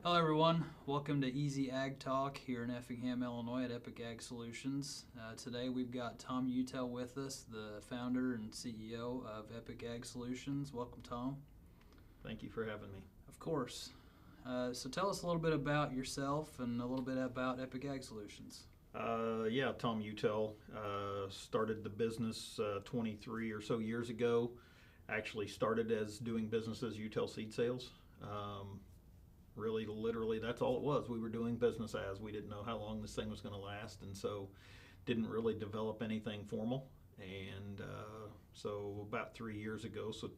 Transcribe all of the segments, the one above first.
Hello, everyone. Welcome to EASI Ag Talk here in Effingham, Illinois at Epic Ag Solutions. Today we've got Tom Uthell with us, the founder and CEO of Epic Ag Solutions. Welcome, Tom. Thank you for having me. Of course. So tell us a little bit about yourself and a little bit about Epic Ag Solutions. Tom Uthell. Started the business 23 or so years ago. Actually started as doing business as Uthell Seed Sales. Really, literally, that's all it was. We were doing business as. We didn't know how long this thing was going to last, and so didn't really develop anything formal. And so about 3 years ago, so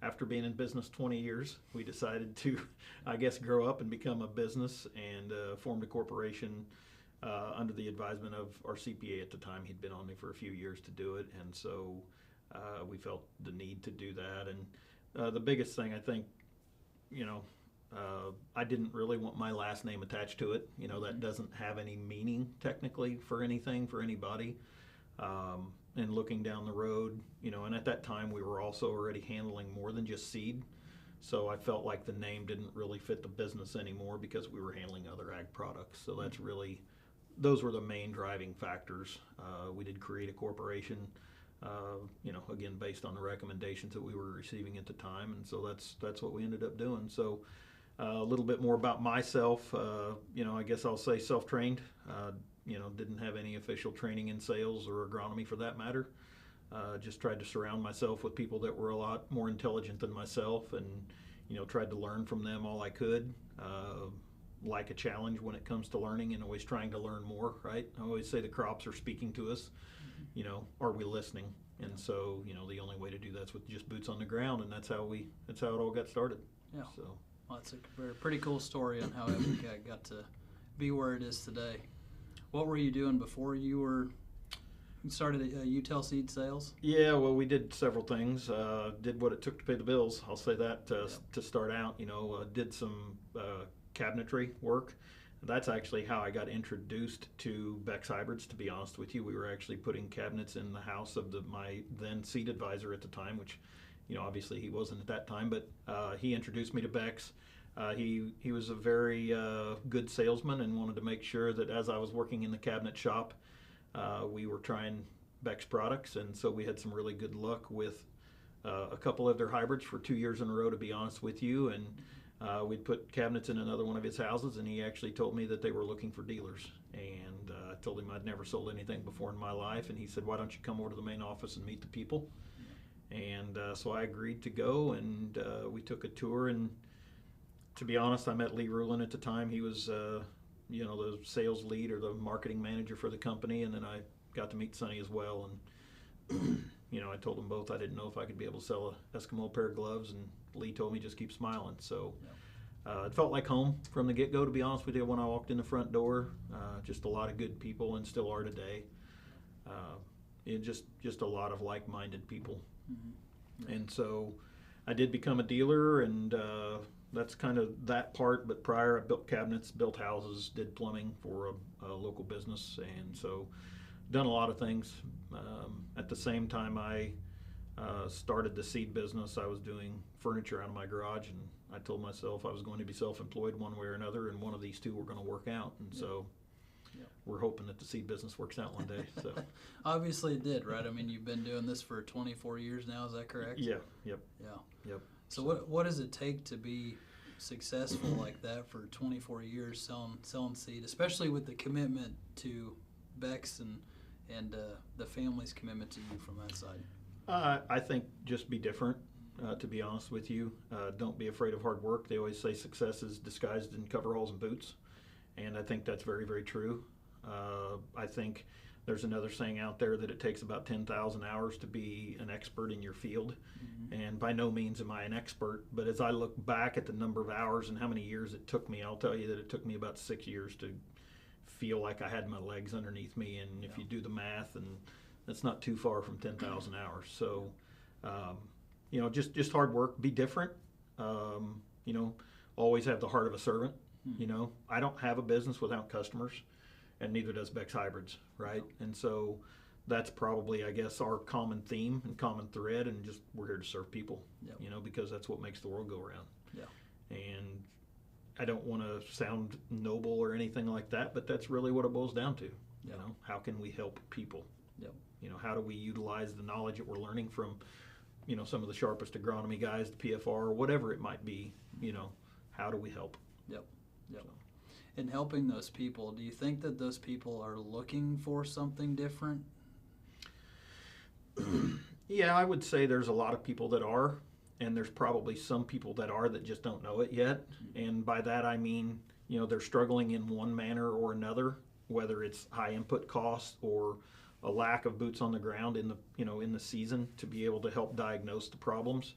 after being in business 20 years, we decided to, I guess, grow up and become a business and formed a corporation under the advisement of our CPA at the time. He'd been on me for a few years to do it, and so we felt the need to do that. And the biggest thing, I think, I didn't really want my last name attached to it. That doesn't have any meaning technically for anything, for anybody. And looking down the road, and at that time we were also already handling more than just seed. So I felt like the name didn't really fit the business anymore because we were handling other ag products. So that's really, those were the main driving factors. We did create a corporation, again, based on the recommendations that we were receiving at the time. And so that's what we ended up doing. So a little bit more about myself, I guess I'll say self-trained. Didn't have any official training in sales or agronomy for that matter. Just tried to surround myself with people that were a lot more intelligent than myself and, tried to learn from them all I could. Like a challenge when it comes to learning and always trying to learn more, right? I always say the crops are speaking to us. Are we listening? And so, the only way to do that's with just boots on the ground, and that's how it all got started. Yeah. So. Well, that's a pretty cool story on how Epic Ag got to be where it is today. What were you doing before you started Uthell Seed Sales? Yeah, well, we did several things. Did what it took to pay the bills. I'll say that to start out. Did some cabinetry work. That's actually how I got introduced to Beck's hybrids, to be honest with you. We were actually putting cabinets in the house of my then seed advisor at the time, which obviously he wasn't at that time, but he introduced me to Beck's. He was a very good salesman and wanted to make sure that as I was working in the cabinet shop, we were trying Beck's products, and so we had some really good luck with a couple of their hybrids for 2 years in a row, to be honest with you. And we'd put cabinets in another one of his houses, and he actually told me that they were looking for dealers. And I told him I'd never sold anything before in my life, and he said, "Why don't you come over to the main office and meet the people?" And so I agreed to go, and we took a tour. And to be honest, I met Lee Rulin at the time. He was, the sales lead or the marketing manager for the company. And then I got to meet Sonny as well. And, I told them both I didn't know if I could be able to sell a Eskimo pair of gloves. And Lee told me just keep smiling. So it felt like home from the get-go, to be honest with you, when I walked in the front door. Just a lot of good people, and still are today. Just a lot of like-minded people. Mm-hmm. And so I did become a dealer, and that's kind of that part. But prior, I built cabinets, built houses, did plumbing for a local business, and so done a lot of things. At the same time I started the seed business, I was doing furniture out of my garage, and I told myself I was going to be self-employed one way or another, and one of these two were going to work out. And so we're hoping that the seed business works out one day. So obviously it did, right? I mean, you've been doing this for 24 years now, is that correct? Yeah. Yep. Yeah. Yep. So what does it take to be successful like that for 24 years selling seed, especially with the commitment to Beck's and the family's commitment to you from that side? I think just be different, to be honest with you. Don't be afraid of hard work. They always say success is disguised in coveralls and boots. And I think that's very, very true. I think there's another saying out there that it takes about 10,000 hours to be an expert in your field. Mm-hmm. And by no means am I an expert, but as I look back at the number of hours and how many years it took me, I'll tell you that it took me about 6 years to feel like I had my legs underneath me. And if you do the math, and that's not too far from 10,000 hours. So, just hard work, be different, always have the heart of a servant. I don't have a business without customers, and neither does Beck's Hybrids, right? And so that's probably, I guess, our common theme and common thread, and just we're here to serve people, because that's what makes the world go around. Yeah. And I don't want to sound noble or anything like that, but that's really what it boils down to. You know, how can we help people? Yep. You know, how do we utilize the knowledge that we're learning from, you know, some of the sharpest agronomy guys, the PFR, or whatever it might be? You know, how do we help? Yep. Yep. So. In helping those people, do you think that those people are looking for something different? Yeah, I would say there's a lot of people that are, and there's probably some people that are that just don't know it yet. And by that I mean, you know, they're struggling in one manner or another, whether it's high input costs or a lack of boots on the ground in the, you know, in the season to be able to help diagnose the problems.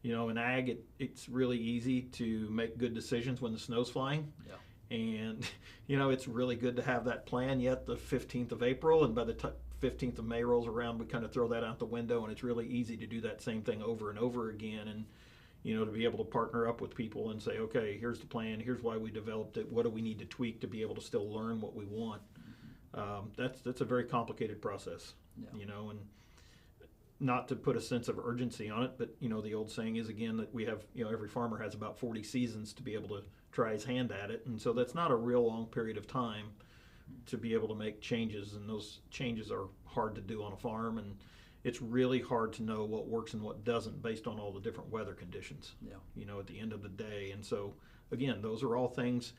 You know, in ag, it's really easy to make good decisions when the snow's flying. Yeah. And, you know, it's really good to have that plan yet the 15th of April, and by the 15th of May rolls around, we kind of throw that out the window, and it's really easy to do that same thing over and over again. And, you know, to be able to partner up with people and say, okay, here's the plan, here's why we developed it, what do we need to tweak to be able to still learn what we want. That's a very complicated process, you know, and not to put a sense of urgency on it, but, you know, the old saying is, again, that we have, you know, every farmer has about 40 seasons to be able to try his hand at it. And so that's not a real long period of time to be able to make changes, and those changes are hard to do on a farm, and it's really hard to know what works and what doesn't based on all the different weather conditions, you know, at the end of the day. And so, again, those are all things.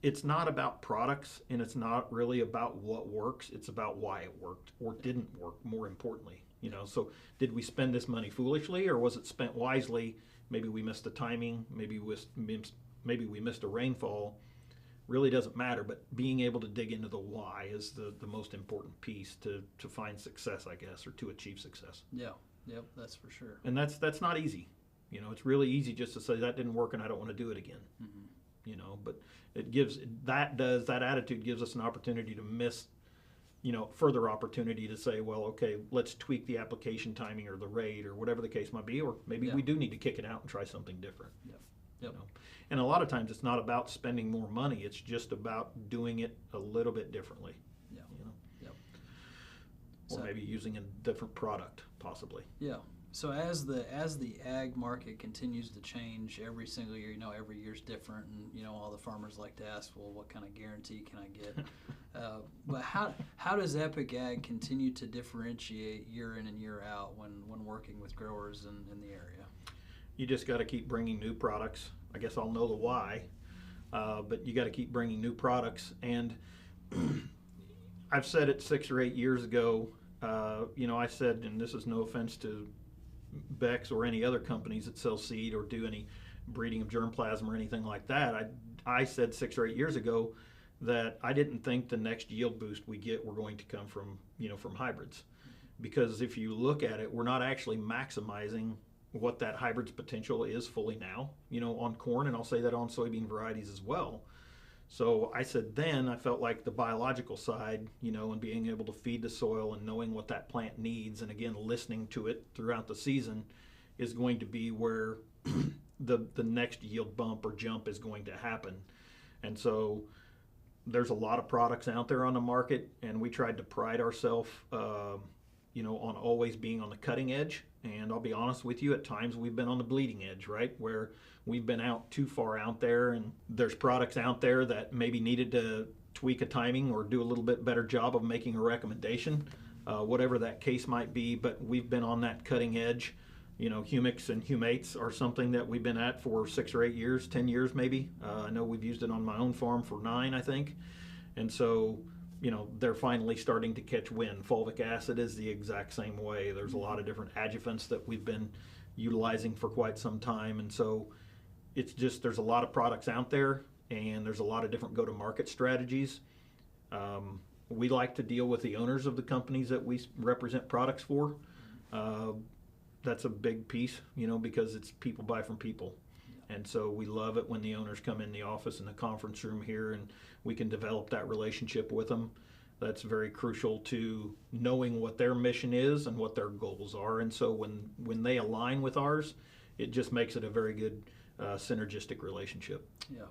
It's not about products, and it's not really about what works. It's about why it worked or didn't work, more importantly. You know, so did we spend this money foolishly, or was it spent wisely? Maybe we missed the timing. Maybe we missed a rainfall. Really doesn't matter, but being able to dig into the why is the most important piece to find success, I guess, or to achieve success. Yeah, yep, that's for sure. And that's not easy. You know, it's really easy just to say that didn't work and I don't want to do it again. Mm-hmm. You know, but that attitude gives us an opportunity to miss, you know, further opportunity to say, well, okay, let's tweak the application timing or the rate or whatever the case might be, or maybe we do need to kick it out and try something different. Yep. You know? And a lot of times it's not about spending more money, it's just about doing it a little bit differently. Yeah. You know? Yep. Or maybe using a different product, possibly. Yeah. So as the ag market continues to change every single year, you know, every year's different, and you know, all the farmers like to ask, well, what kind of guarantee can I get? But how does Epic Ag continue to differentiate year in and year out when working with growers in the area? You just got to keep bringing new products. I guess I'll know the why, but you got to keep bringing new products. And I've said it 6 or 8 years ago. You know, I said, and this is no offense to Beck's or any other companies that sell seed or do any breeding of germplasm or anything like that. I said 6 or 8 years ago that I didn't think the next yield boost we get were going to come from, you know, from hybrids, because if you look at it, we're not actually maximizing what that hybrid's potential is fully now, you know, on corn, and I'll say that on soybean varieties as well. So I said then I felt like the biological side, you know, and being able to feed the soil and knowing what that plant needs, and again listening to it throughout the season, is going to be where the next yield bump or jump is going to happen. And so there's a lot of products out there on the market, and we tried to pride ourselves, you know, on always being on the cutting edge. And I'll be honest with you, at times we've been on the bleeding edge, right? Where we've been out too far out there, and there's products out there that maybe needed to tweak a timing or do a little bit better job of making a recommendation, whatever that case might be. But we've been on that cutting edge. You know, humics and humates are something that we've been at for 6 or 8 years, 10 years maybe. I know we've used it on my own farm for 9, I think. And so, you know, they're finally starting to catch wind. Fulvic acid is the exact same way. There's a lot of different adjuvants that we've been utilizing for quite some time. And so it's just, there's a lot of products out there, and there's a lot of different go-to-market strategies. We like to deal with the owners of the companies that we represent products for. That's a big piece, you know, because it's people buy from people. And so we love it when the owners come in the office in the conference room here, and we can develop that relationship with them. That's very crucial to knowing what their mission is and what their goals are. And so when they align with ours, it just makes it a very good synergistic relationship. Yeah.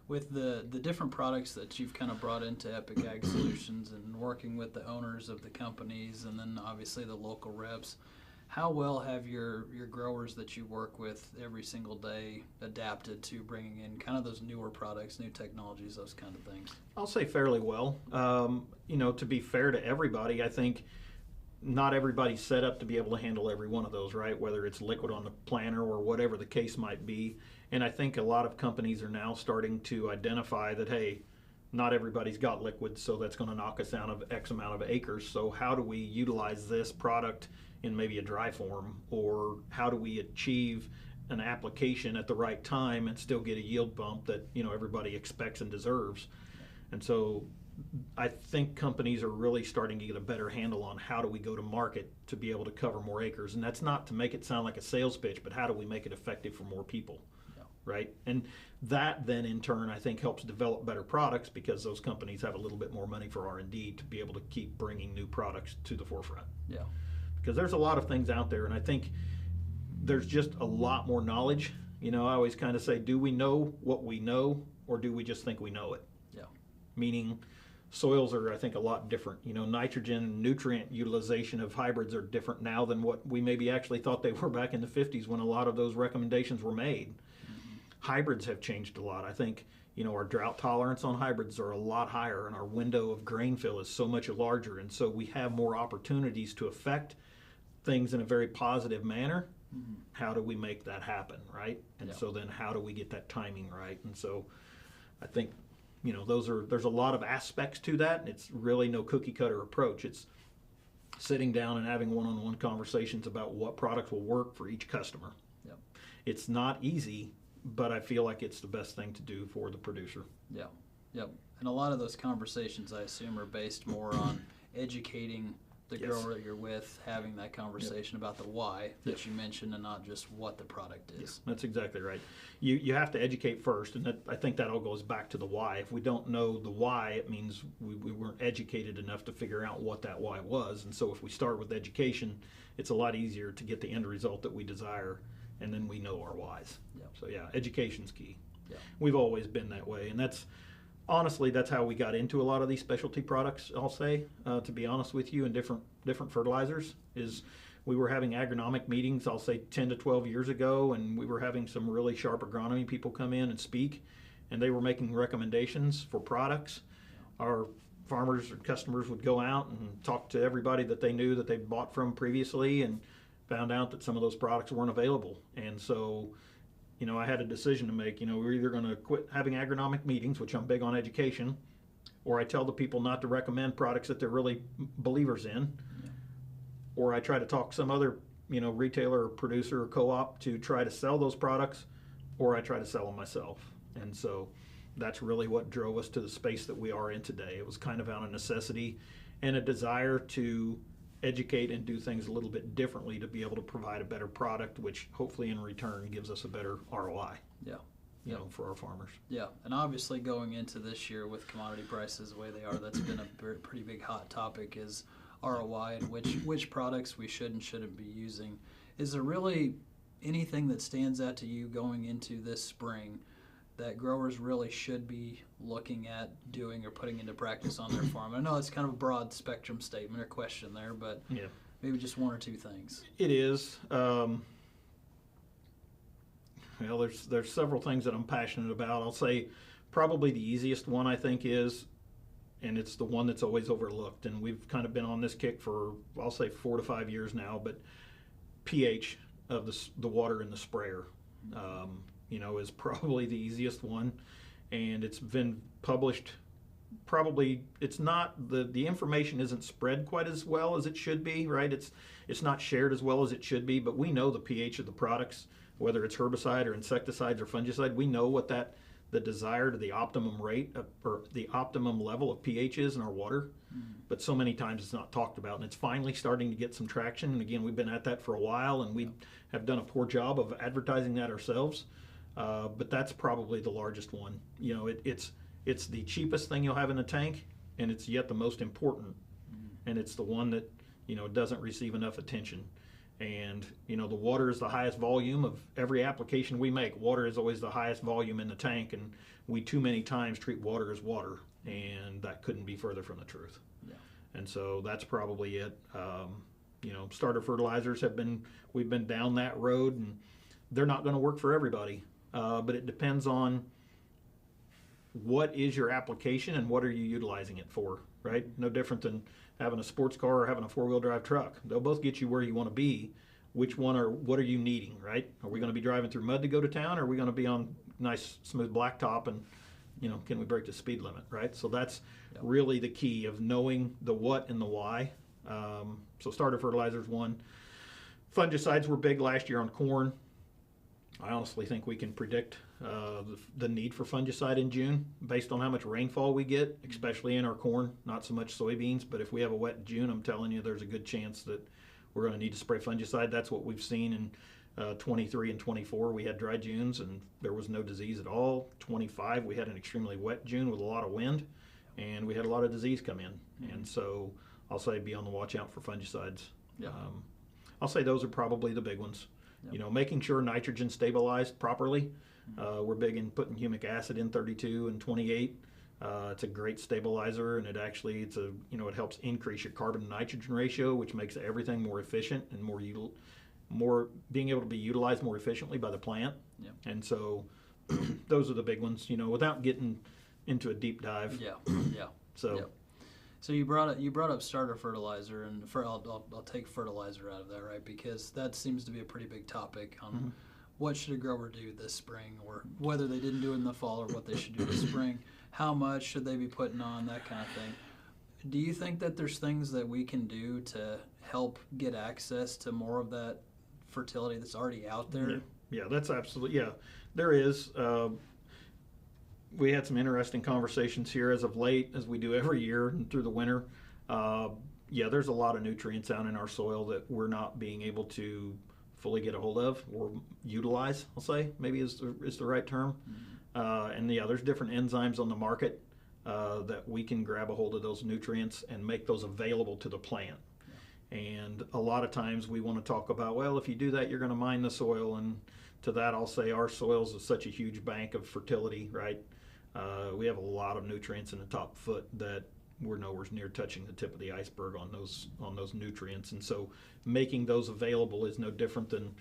With the different products that you've kind of brought into Epic Ag Solutions and working with the owners of the companies and then obviously the local reps, How well have your growers that you work with every single day adapted to bringing in kind of those newer products, new technologies, those kind of things? I'll say fairly well. To be fair to everybody, I think not everybody's set up to be able to handle every one of those, right? Whether it's liquid on the planter or whatever the case might be. And I think a lot of companies are now starting to identify that, hey, not everybody's got liquid, so that's going to knock us down of X amount of acres. So how do we utilize this product in maybe a dry form, or how do we achieve an application at the right time and still get a yield bump that everybody expects and deserves? And so I think companies are really starting to get a better handle on how do we go to market to be able to cover more acres. And that's not to make it sound like a sales pitch, but how do we make it effective for more people, right? And that then in turn I think helps develop better products, because those companies have a little bit more money for R&D to be able to keep bringing new products to the forefront. Yeah. Because there's a lot of things out there, and I think there's just a lot more knowledge. I always kind of say, do we know what we know, or do we just think we know it? Yeah. Meaning soils are, I think, a lot different. Nitrogen nutrient utilization of hybrids are different now than what we maybe actually thought they were back in the 50s when a lot of those recommendations were made. Mm-hmm. Hybrids have changed a lot. I think our drought tolerance on hybrids are a lot higher, and our window of grain fill is so much larger, and so we have more opportunities to affect things in a very positive manner. Mm-hmm. How do we make that happen, right? And so then how do we get that timing right? And so I think there's a lot of aspects to that, and it's really no cookie cutter approach. It's sitting down and having one-on-one conversations about what products will work for each customer. Yep. It's not easy, but I feel like it's the best thing to do for the producer. Yeah. Yep. And a lot of those conversations, I assume, are based more on educating the grower that you're with, having that conversation about the why that you mentioned, and not just what the product is. That's exactly right. You have to educate first, and I think that all goes back to the why. If we don't know the why, it means we weren't educated enough to figure out what that why was. And so if we start with education, it's a lot easier to get the end result that we desire, and then we know our whys. Yep. So education's key. Yep. We've always been that way, and honestly, that's how we got into a lot of these specialty products, I'll say, to be honest with you, and different fertilizers. Is we were having agronomic meetings, I'll say 10 to 12 years ago, and we were having some really sharp agronomy people come in and speak, and they were making recommendations for products. Our farmers or customers would go out and talk to everybody that they knew that they bought from previously, and found out that some of those products weren't available. And so I had a decision to make. We're either going to quit having agronomic meetings, which I'm big on education, or I tell the people not to recommend products that they're really believers in, or I try to talk some other, retailer or producer or co-op to try to sell those products, or I try to sell them myself. And so that's really what drove us to the space that we are in today. It was kind of out of necessity and a desire to educate and do things a little bit differently to be able to provide a better product, which hopefully in return gives us a better ROI. For our farmers. Yeah, and obviously going into this year with commodity prices the way they are, that's been a pretty big hot topic, is ROI and which products we should and shouldn't be using. Is there really anything that stands out to you going into this spring that growers really should be looking at doing or putting into practice on their farm? I know it's kind of a broad spectrum statement or question there, but maybe just one or two things. It is. There's several things that I'm passionate about. I'll say probably the easiest one I think is, and it's the one that's always overlooked, and we've kind of been on this kick for, I'll say 4 to 5 years now, but pH of the water in the sprayer. Is probably the easiest one, and it's been published. Probably it's not the information isn't spread quite as well as it should be, right? It's not shared as well as it should be, but we know the pH of the products, whether it's herbicide or insecticides or fungicide. We know what the desired, the optimum rate or the optimum level of pH is in our water, but so many times it's not talked about, and it's finally starting to get some traction. And again, we've been at that for a while, and we have done a poor job of advertising that ourselves. But that's probably the largest one. It's the cheapest thing you'll have in the tank, and it's yet the most important, and it's the one that doesn't receive enough attention. And the water is the highest volume of every application we make. Water is always the highest volume in the tank, and we too many times treat water as water, and that couldn't be further from the truth. And so that's probably it. Starter fertilizers we've been down that road, and they're not going to work for everybody. But it depends on what is your application and what are you utilizing it for, right? No different than having a sports car or having a four-wheel drive truck. They'll both get you where you want to be. What are you needing, right? Are we going to be driving through mud to go to town, or are we going to be on nice smooth blacktop and, can we break the speed limit, right? So that's really the key of knowing the what and the why. So starter fertilizers, one. Fungicides were big last year on corn. I honestly think we can predict the need for fungicide in June based on how much rainfall we get, especially in our corn, not so much soybeans. But if we have a wet June, I'm telling you, there's a good chance that we're going to need to spray fungicide. That's what we've seen in 23 and 24. We had dry Junes and there was no disease at all. 25, we had an extremely wet June with a lot of wind, and we had a lot of disease come in. And so I'll say be on the watch out for fungicides. I'll say those are probably the big ones. Making sure nitrogen stabilized properly. We're big in putting humic acid in 32 and 28. It's a great stabilizer, and it helps increase your carbon to nitrogen ratio, which makes everything more efficient and more being able to be utilized more efficiently by the plant. And so those are the big ones, without getting into a deep dive. So you brought up starter fertilizer, and I'll take fertilizer out of that, right? Because that seems to be a pretty big topic on what should a grower do this spring, or whether they didn't do it in the fall, or what they should do this spring. How much should they be putting on, that kind of thing. Do you think that there's things that we can do to help get access to more of that fertility that's already out there? Yeah, that's absolutely, there is. We had some interesting conversations here as of late, as we do every year and through the winter. There's a lot of nutrients out in our soil that we're not being able to fully get a hold of or utilize, I'll say, maybe is the right term. There's different enzymes on the market that we can grab a hold of those nutrients and make those available to the plant. And a lot of times we want to talk about, well, if you do that, you're going to mine the soil. And to that, I'll say our soils is such a huge bank of fertility, right? We have a lot of nutrients in the top foot that we're nowhere near touching the tip of the iceberg on those nutrients. And so making those available is no different than,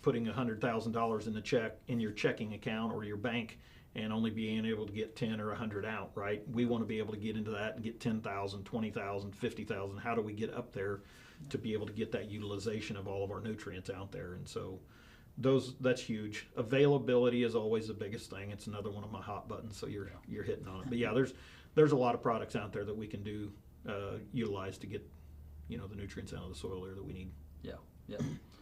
putting $100,000 in your checking account or your bank and only being able to get 10 or 100 out, right? We want to be able to get into that and get 10,000, 20,000, 50,000. How do we get up there to be able to get that utilization of all of our nutrients out there? And so that's huge. Availability is always the biggest thing. It's another one of my hot buttons, so you're hitting on it. But there's a lot of products out there that we can do utilize to get the nutrients out of the soil there that we need.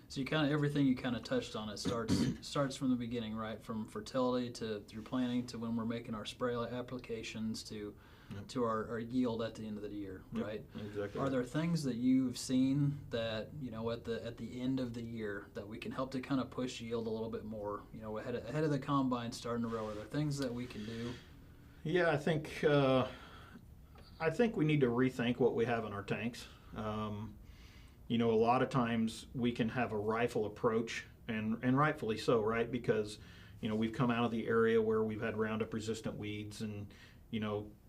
So everything you touched on, it starts from the beginning, right? From fertility through planting to when we're making our spray applications to our yield at the end of the year, right? Exactly. Are there things that you've seen that at the end of the year that we can help to push yield a little bit more, ahead of the combine starting to roll? Are there things that we can do? Yeah, I think we need to rethink what we have in our tanks. A lot of times we can have a rifle approach, and rightfully so, right? Because, we've come out of the area where we've had Roundup resistant weeds, and,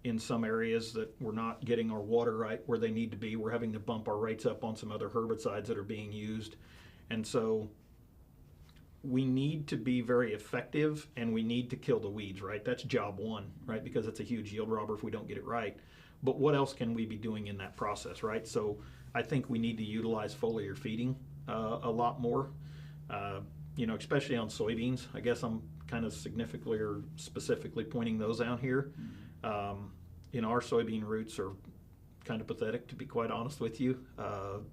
in some areas that we're not getting our water right where they need to be. We're having to bump our rates up on some other herbicides that are being used. And so we need to be very effective, and we need to kill the weeds, right? That's job one, right? Because it's a huge yield robber if we don't get it right. But what else can we be doing in that process, right? So I think we need to utilize foliar feeding a lot more, especially on soybeans. I guess I'm kind of significantly or specifically pointing those out here. Our soybean roots are kind of pathetic, to be quite honest with you.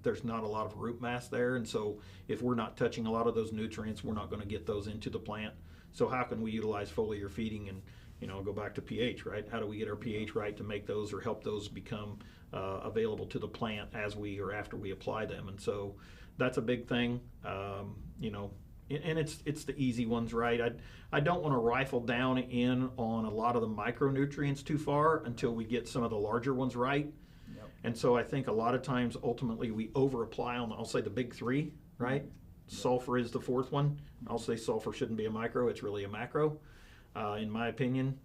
There's not a lot of root mass there, and so if we're not touching a lot of those nutrients, we're not going to get those into the plant. So how can we utilize foliar feeding and go back to pH, right? How do we get our pH right to make those or help those become available to the plant as we or after we apply them? And so that's a big thing, and it's the easy ones, right? I don't want to rifle down in on a lot of the micronutrients too far until we get some of the larger ones right. And so I think a lot of times ultimately we over apply on, I'll say, the big three, right? Sulfur is the fourth one. I'll say sulfur shouldn't be a micro, it's really a macro, in my opinion.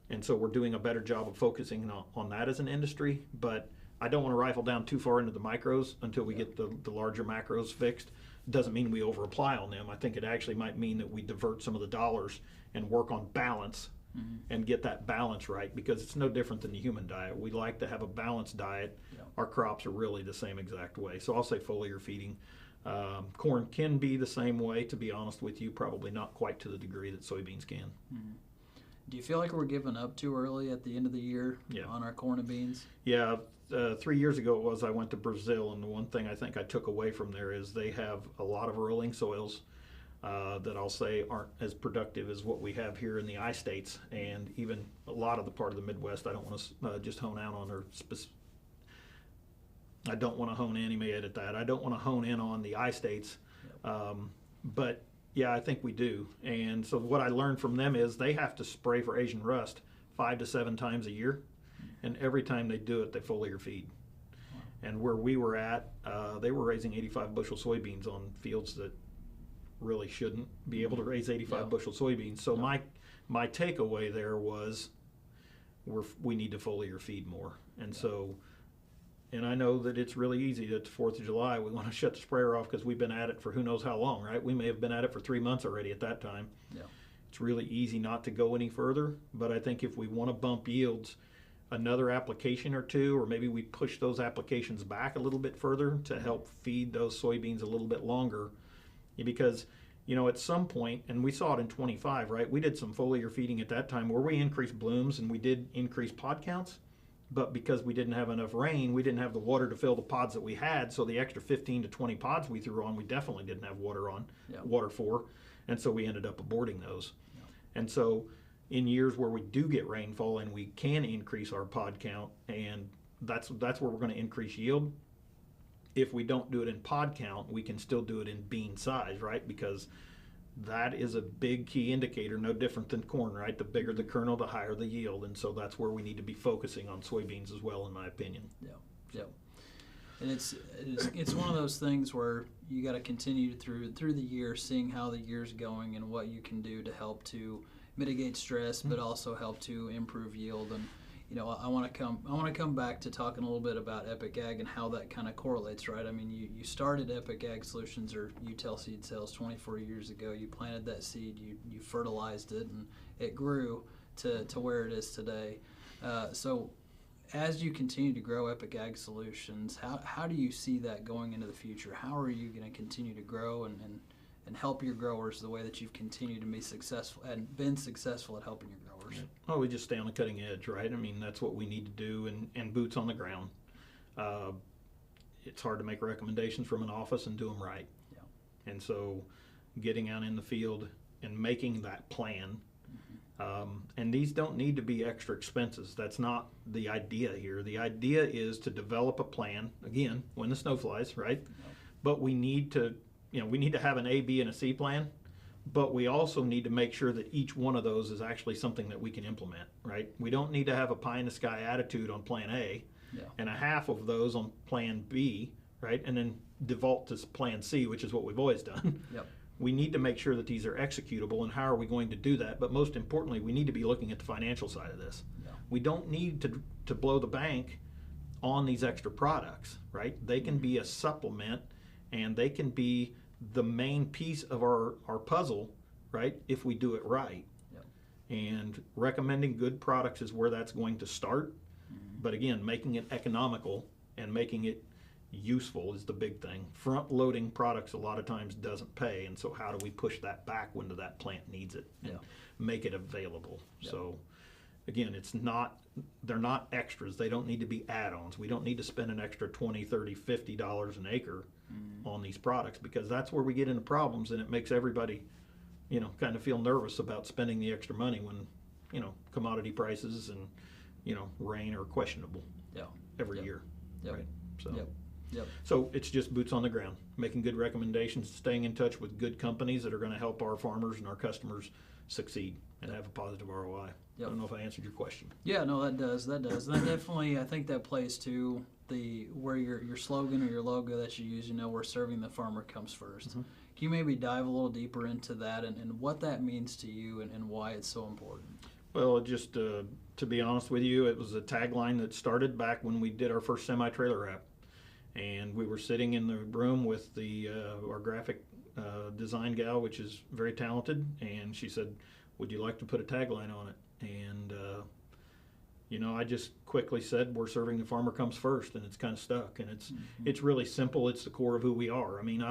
And so we're doing a better job of focusing on that as an industry. But I don't want to rifle down too far into the micros until we get the larger macros fixed. Doesn't mean we over apply on them. I think it actually might mean that we divert some of the dollars and work on balance and get that balance right, because it's no different than the human diet. We like to have a balanced diet. Our crops are really the same exact way. So I'll say foliar feeding. Corn can be the same way, to be honest with you, probably not quite to the degree that soybeans can. Do you feel like we're giving up too early at the end of the year on our corn and beans? Yeah, 3 years ago I went to Brazil, and the one thing I think I took away from there is they have a lot of rolling soils that I'll say aren't as productive as what we have here in the I-states, and even a lot of the part of the Midwest. I don't want to just hone out on their I don't want to hone in, he may edit that. I don't want to hone in on the I-states, but yeah, I think we do. And so what I learned from them is they have to spray for Asian rust 5 to 7 times a year, and every time they do it, they foliar feed. And where we were at, they were raising 85 bushel soybeans on fields that really shouldn't be able to raise 85 bushel soybeans. So my takeaway there was we need to foliar feed more. And so, and I know that it's really easy at the 4th of July, we want to shut the sprayer off because we've been at it for who knows how long, right? We may have been at it for 3 months already at that time. It's really easy not to go any further, but I think if we want to bump yields another application or two, or maybe we push those applications back a little bit further to help feed those soybeans a little bit longer, because at some point, and we saw it in 25, right? We did some foliar feeding at that time where we increased blooms and we did increase pod counts, but because we didn't have enough rain, we didn't have the water to fill the pods that we had, so the extra 15 to 20 pods we threw on, we definitely didn't have water for, and so we ended up aborting those. And so in years where we do get rainfall and we can increase our pod count, and that's where we're going to increase yield. If we don't do it in pod count, we can still do it in bean size, right? Because that is a big key indicator, no different than corn, right? The bigger the kernel, the higher the yield, and so that's where we need to be focusing on soybeans as well, in my opinion. And it's one of those things where you got to continue through the year, seeing how the year's going and what you can do to help to mitigate stress, but also help to improve yield. And I want to come back to talking a little bit about Epic Ag and how that kind of correlates, right? I mean, you started Epic Ag Solutions or Uthell Seed Sales 24 years ago. You planted that seed, you fertilized it, and it grew to where it is today. So as you continue to grow Epic Ag Solutions, how do you see that going into the future? How are you going to continue to grow and help your growers the way that you've continued to be successful and been successful at helping your growers? Oh, we just stay on the cutting edge, right? I mean, that's what we need to do, and boots on the ground. It's hard to make recommendations from an office and do them right. And so getting out in the field and making that plan. And these don't need to be extra expenses. That's not the idea here. The idea is to develop a plan, again, when the snow flies, right? But we need to have an A, B, and a C plan, but we also need to make sure that each one of those is actually something that we can implement, right? We don't need to have a pie-in-the-sky attitude on plan A and a half of those on plan B, right? And then default to plan C, which is what we've always done. We need to make sure that these are executable, and how are we going to do that? But most importantly, we need to be looking at the financial side of this. We don't need to blow the bank on these extra products, right? They can be a supplement, and they can be the main piece of our puzzle, right, if we do it right. And recommending good products is where that's going to start. But again, making it economical and making it useful is the big thing. Front-loading products a lot of times doesn't pay, and so how do we push that back when that plant needs it and make it available? So again, they're not extras. They don't need to be add-ons. We don't need to spend an extra $20, $30, $50 an acre on these products, because that's where we get into problems, and it makes everybody kind of feel nervous about spending the extra money when commodity prices and rain are questionable every year, right? So So it's just boots on the ground, making good recommendations, staying in touch with good companies that are going to help our farmers and our customers succeed and have a positive ROI. I don't know if I answered your question. Yeah, no, that does. And that definitely, I think that plays to where your slogan or your logo that you use, where serving the farmer comes first. Can you maybe dive a little deeper into that and what that means to you and why it's so important? Well, just to be honest with you, it was a tagline that started back when we did our first semi-trailer wrap, and we were sitting in the room with the our graphic design gal, which is very talented, and she said, "Would you like to put a tagline on it?" And I just quickly said, "We're serving the farmer comes first," and it's kind of stuck. And it's really simple. It's the core of who we are. I mean,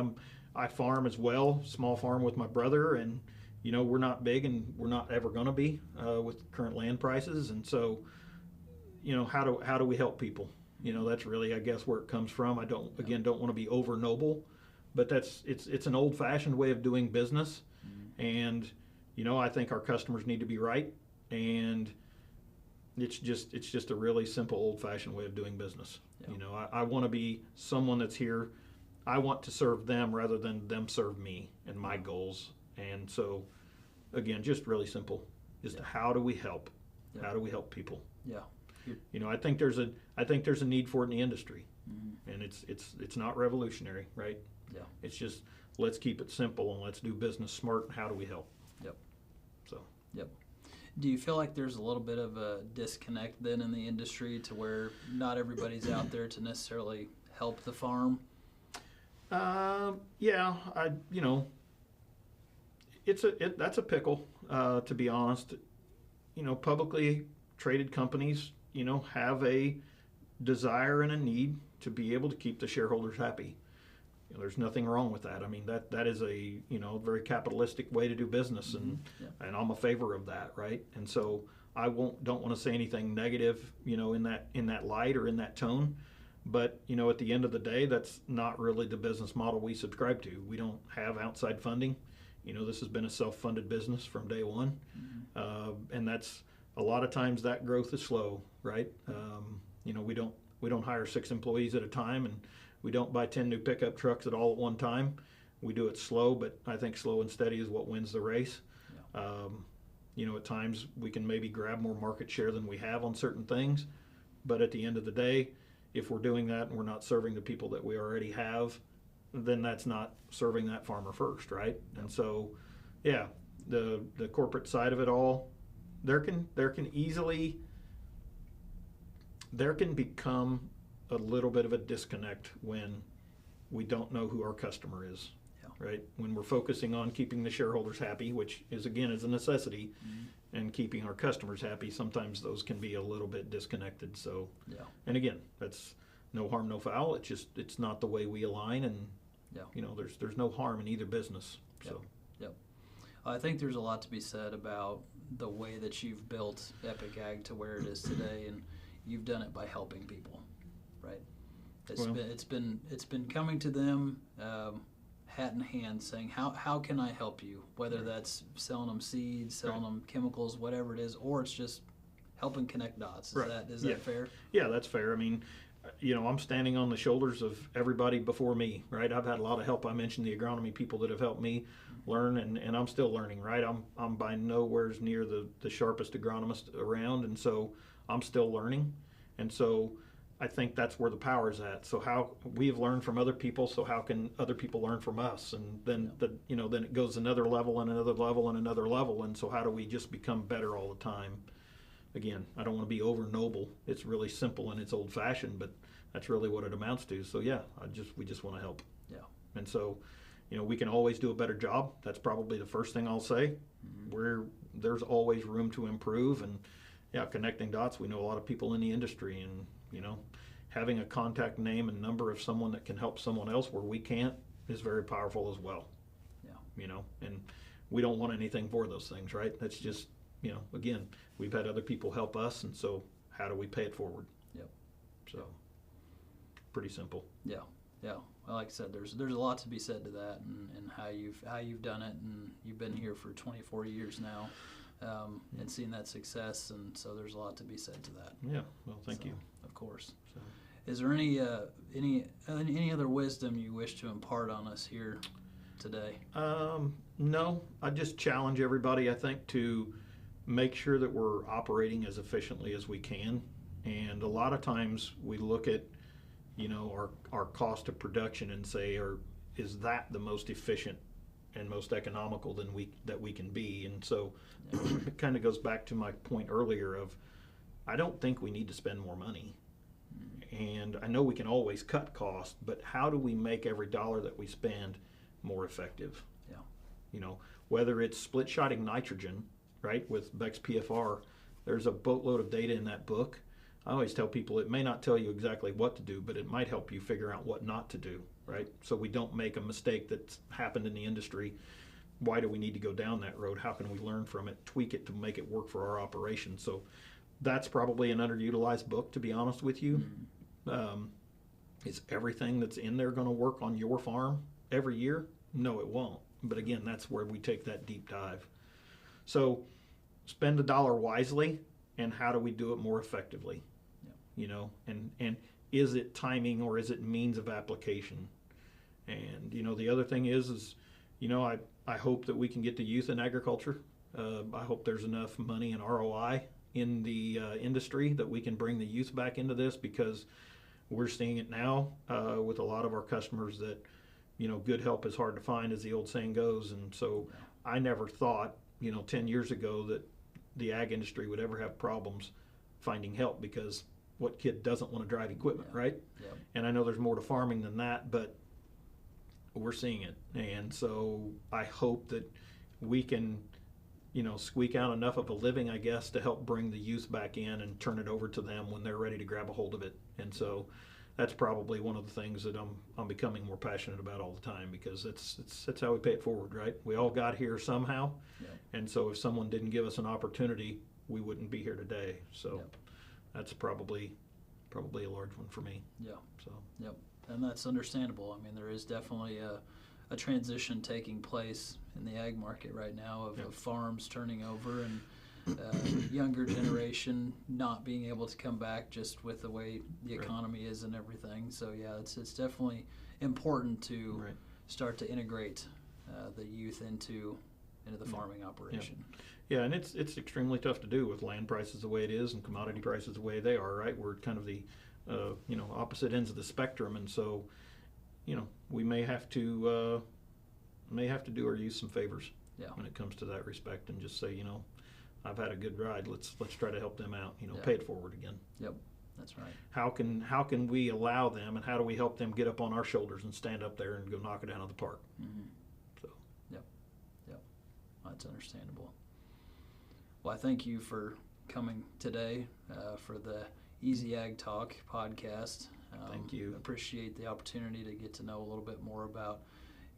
I farm as well, small farm with my brother, and we're not big, and we're not ever going to be with current land prices. And so, how do we help people? That's really, I guess, where it comes from. I don't want to be over noble, but it's an old fashioned way of doing business. And I think our customers need to be right, and it's just a really simple old fashioned way of doing business. I want to be someone that's here. I want to serve them rather than them serve me and my goals. And so, again, just really simple. How do we help? How do we help people? Yeah. I think there's a need for it in the industry, and it's not revolutionary, right? Yeah. It's just, let's keep it simple and let's do business smart. And how do we help? Yep. So. Yep. Do you feel like there's a little bit of a disconnect then in the industry to where not everybody's out there to necessarily help the farm? Yeah. That's a pickle, to be honest. Publicly traded companies, have a desire and a need to be able to keep the shareholders happy. There's nothing wrong with that. I mean, that is a very capitalistic way to do business, and I'm a favor of that, right? And so I don't want to say anything negative, in that light or in that tone. But at the end of the day, that's not really the business model we subscribe to. We don't have outside funding. This has been a self-funded business from day one, and that's a lot of times that growth is slow, right? We don't hire 6 employees at a time, and we don't buy 10 new pickup trucks at all at one time. We do it slow, but I think slow and steady is what wins the race. Yeah. At times we can maybe grab more market share than we have on certain things, but at the end of the day, if we're doing that and we're not serving the people that we already have, then that's not serving that farmer first, right? Yeah. And so, yeah, the corporate side of it all, there can become a little bit of a disconnect when we don't know who our customer is, right? When we're focusing on keeping the shareholders happy, which is a necessity, and keeping our customers happy, sometimes those can be a little bit disconnected. So, and again, that's no harm, no foul. It's not the way we align, and there's no harm in either business. So, I think there's a lot to be said about the way that you've built Epic Ag to where it is today, and you've done it by helping people, right? It's been coming to them hat in hand, saying how can I help you? Whether that's selling them seeds, selling them chemicals, whatever it is, or it's just helping connect dots. Is that fair? Yeah, that's fair. I mean, I'm standing on the shoulders of everybody before me, right? I've had a lot of help. I mentioned the agronomy people that have helped me learn, and I'm still learning, right? I'm by nowhere near the sharpest agronomist around, and so I'm still learning. And so I think that's where the power is at. So how we've learned from other people, so how can other people learn from us? And then then it goes another level and another level and another level. And so how do we just become better all the time? Again, I don't want to be over noble. It's really simple and it's old fashioned, but that's really what it amounts to. So yeah, we just want to help. Yeah. And so, we can always do a better job. That's probably the first thing I'll say. There's always room to improve, and connecting dots. We know a lot of people in the industry, and having a contact name and number of someone that can help someone else where we can't is very powerful as well. Yeah. And we don't want anything for those things, right? That's just, again, we've had other people help us, and so how do we pay it forward? Yep. So pretty simple. Yeah. Yeah. Well, like I said, there's a lot to be said to that, and how you've done it, and you've been here for 24 years now. And seeing that success, and so there's a lot to be said to that. Yeah, well, thank you. Of course. So. Is there any other wisdom you wish to impart on us here today? No, I just challenge everybody, I think, to make sure that we're operating as efficiently as we can. And a lot of times we look at, our cost of production and say, is that the most efficient and most economical that we can be. And so it kind of goes back to my point earlier of, I don't think we need to spend more money. And I know we can always cut costs, but how do we make every dollar that we spend more effective? Yeah. You know, whether it's split shotting nitrogen, right, with Beck's PFR, there's a boatload of data in that book. I always tell people it may not tell you exactly what to do, but it might help you figure out what not to do, right? So we don't make a mistake that's happened in the industry. Why do we need to go down that road? How can we learn from it, tweak it to make it work for our operation? So that's probably an underutilized book, to be honest with you. Is everything that's in there going to work on your farm every year? No, it won't. But again, that's where we take that deep dive. So spend a dollar wisely, and how do we do it more effectively? Yeah. You know, and is it timing or is it means of application? And, you know, the other thing is, you know, I hope that we can get the youth in agriculture. I hope there's enough money and ROI in the industry that we can bring the youth back into this, because we're seeing it now with a lot of our customers that, you know, good help is hard to find, as the old saying goes. And so I never thought, you know, 10 years ago that the ag industry would ever have problems finding help, because what kid doesn't want to drive equipment, right? Yep. And I know there's more to farming than that, but we're seeing it. And so I hope that we can, you know, squeak out enough of a living, I guess, to help bring the youth back in and turn it over to them when they're ready to grab a hold of it. And so that's probably one of the things that I'm becoming more passionate about all the time, because that's how we pay it forward, right? We all got here somehow. Yep. And so if someone didn't give us an opportunity, we wouldn't be here today. So that's probably a large one for me. Yeah. So. Yep. And that's understandable. I mean, there is definitely a transition taking place in the ag market right now of farms turning over, and younger generation not being able to come back just with the way the economy is and everything. So yeah, it's definitely important to start to integrate the youth into the farming operation. Yeah, and it's extremely tough to do with land prices the way it is and commodity prices the way they are, right? We're kind of the you know, opposite ends of the spectrum, and so, you know, we may have to do our youth some favors when it comes to that respect, and just say, you know, I've had a good ride. Let's try to help them out. You know, pay it forward again. Yep, that's right. How can we allow them, and how do we help them get up on our shoulders and stand up there and go knock it out of the park? Mm-hmm. So. Yep, that's understandable. Well, I thank you for coming today for the EASI Ag Talk podcast. Thank you. Appreciate the opportunity to get to know a little bit more about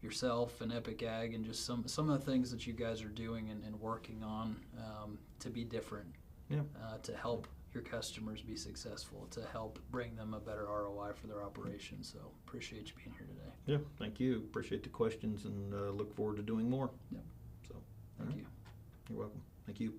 yourself and Epic Ag, and just some of the things that you guys are doing and working on to be different, to help your customers be successful, to help bring them a better ROI for their operation. So appreciate you being here today. Yeah, thank you. Appreciate the questions, and look forward to doing more. Yep. So, thank you. You're welcome. Thank you.